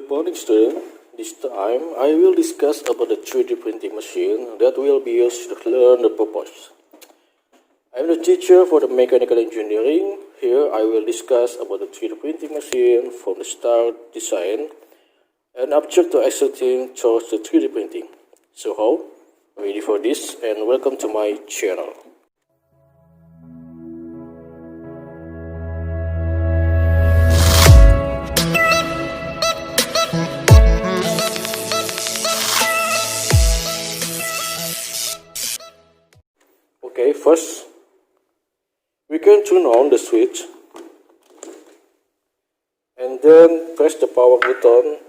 Good morning, student. This time I will discuss about the 3D printing machine that will be used to learn the purpose. I'm the teacher for the mechanical engineering. Here I will discuss about the 3D printing machine from the start design and object to executing towards the 3D printing. So how? Ready for this and welcome to my channel. Okay, first we can turn on the switch and then press the power button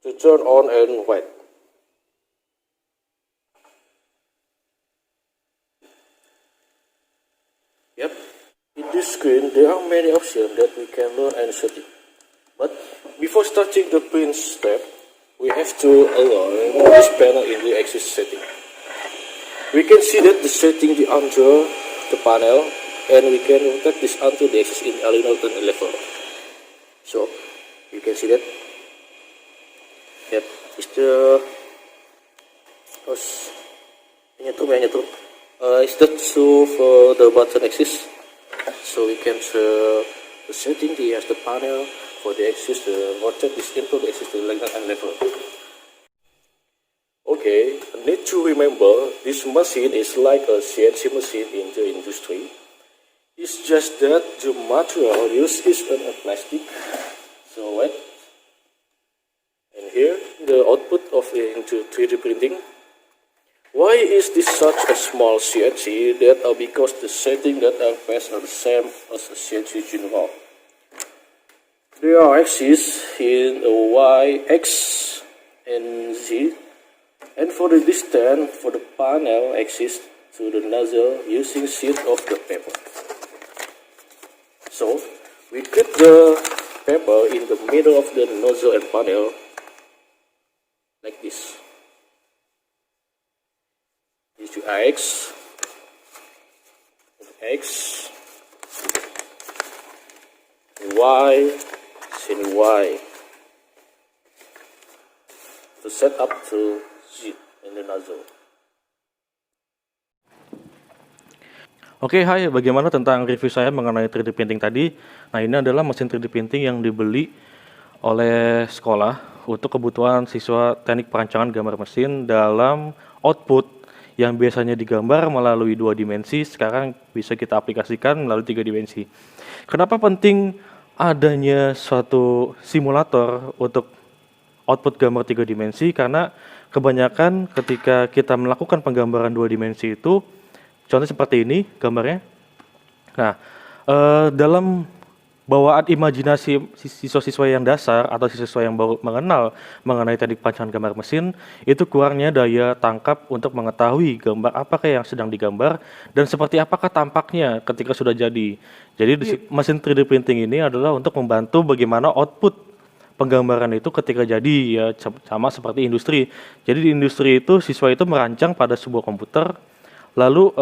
to turn on and wait. Yep, in this screen there are many options that we can learn and setting. But before starting the print step, we have to align this panel in the axis setting. We can see that the setting under the panel, and we can rotate this until the axis in alignment and level. So you can see that. Yep, it's the it's the tool for the button axis. So we can the setting as the panel for the axis to rotate this into the axis to alignment and level. Okay, need to remember this machine is like a CNC machine in the industry. It's just that the material used is a plastic. So wait. And here the output of into 3D printing. Why is this such a small CNC? That because the setting that are placed are the same as a CNC general. There are axes in Y, X, and Z. And for the distance for the panel axis to the nozzle using sheet of the paper. So we cut the paper in the middle of the nozzle and panel like this. This to X, Y, and Y to set up to in the nozzle. Oke, hai, bagaimana tentang review saya mengenai 3D printing tadi? Nah, ini adalah mesin 3D printing yang dibeli oleh sekolah untuk kebutuhan siswa teknik perancangan gambar mesin dalam output yang biasanya digambar melalui 2 dimensi, sekarang bisa kita aplikasikan melalui 3 dimensi. Kenapa penting adanya suatu simulator untuk output gambar 3 dimensi? Karena kebanyakan ketika kita melakukan penggambaran 2 dimensi itu, contoh seperti ini gambarnya. Nah, dalam bawaan imajinasi siswa-siswa yang dasar atau siswa yang baru mengenal mengenai teknik perancangan gambar mesin, itu kurangnya daya tangkap untuk mengetahui gambar apakah yang sedang digambar dan seperti apakah tampaknya ketika sudah jadi. Jadi mesin 3D printing ini adalah untuk membantu bagaimana output penggambaran itu ketika jadi, ya sama seperti industri. Jadi di industri itu siswa itu merancang pada sebuah komputer, lalu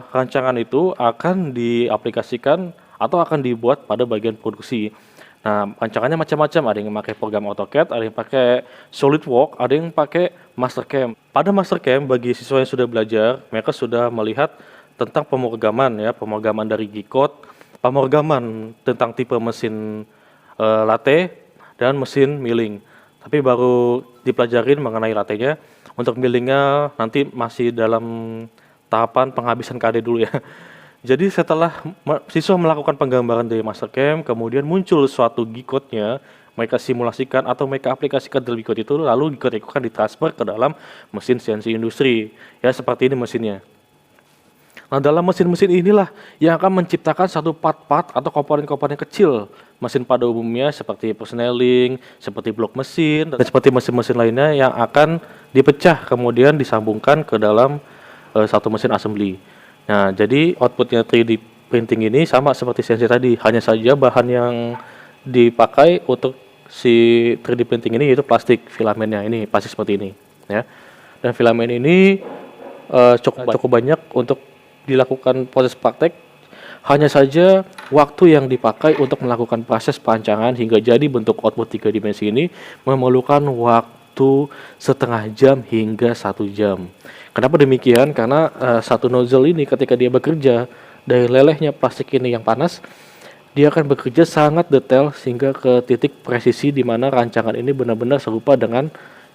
rancangan itu akan diaplikasikan atau akan dibuat pada bagian produksi. Nah, rancangannya macam-macam, ada yang pakai program AutoCAD, ada yang pakai SolidWorks, ada yang pakai Mastercam. Pada Mastercam bagi siswa yang sudah belajar, mereka sudah melihat tentang pemrograman, ya, pemrograman dari G-code, pemrograman tentang tipe mesin latte dan mesin milling. Tapi baru dipelajarin mengenai latenya. Untuk millingnya nanti masih dalam tahapan penghabisan KD dulu, ya. Jadi setelah siswa melakukan penggambaran dari Mastercam, kemudian muncul suatu G-code-nya, mereka simulasikan atau mereka aplikasikan dari G-code itu, lalu G-code itu akan ditransfer ke dalam mesin CNC industri. Ya, seperti ini mesinnya. Nah, dalam mesin-mesin inilah yang akan menciptakan satu part-part atau komponen-komponen kecil mesin pada umumnya seperti persneling, seperti blok mesin, dan seperti mesin-mesin lainnya yang akan dipecah kemudian disambungkan ke dalam satu mesin assembly. Nah, jadi outputnya 3D printing ini sama seperti CNC tadi, hanya saja bahan yang dipakai untuk si 3D printing ini yaitu plastik filamennya, ini plastik seperti ini, ya. Dan filamen ini cukup banyak untuk dilakukan proses praktek Hanya saja waktu yang dipakai untuk melakukan proses perancangan hingga jadi bentuk output 3 dimensi ini memerlukan waktu setengah jam hingga 1 jam. Kenapa demikian? Karena satu nozzle ini ketika dia bekerja dari lelehnya plastik ini yang panas, dia akan bekerja sangat detail sehingga ke titik presisi di mana rancangan ini benar-benar serupa dengan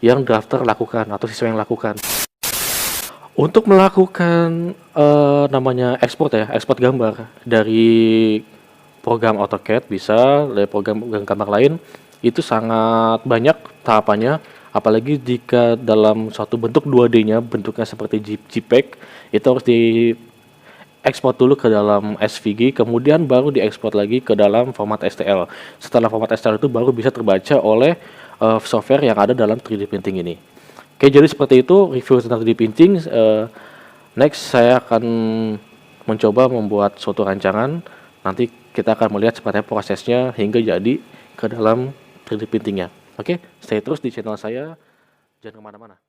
yang drafter lakukan atau siswa yang lakukan. Untuk melakukan namanya ekspor gambar dari program AutoCAD bisa dari program gambar lain, itu sangat banyak tahapannya, apalagi jika dalam suatu bentuk 2D-nya bentuknya seperti JPEG, itu harus diekspor dulu ke dalam SVG, kemudian baru diekspor lagi ke dalam format STL. Setelah format STL itu baru bisa terbaca oleh software yang ada dalam 3D printing ini. Oke, jadi seperti itu review tentang 3D printing. Next saya akan mencoba membuat suatu rancangan. Nanti kita akan melihat seperti apa prosesnya hingga jadi ke dalam 3D printingnya. Oke, stay terus di channel saya, jangan kemana-mana.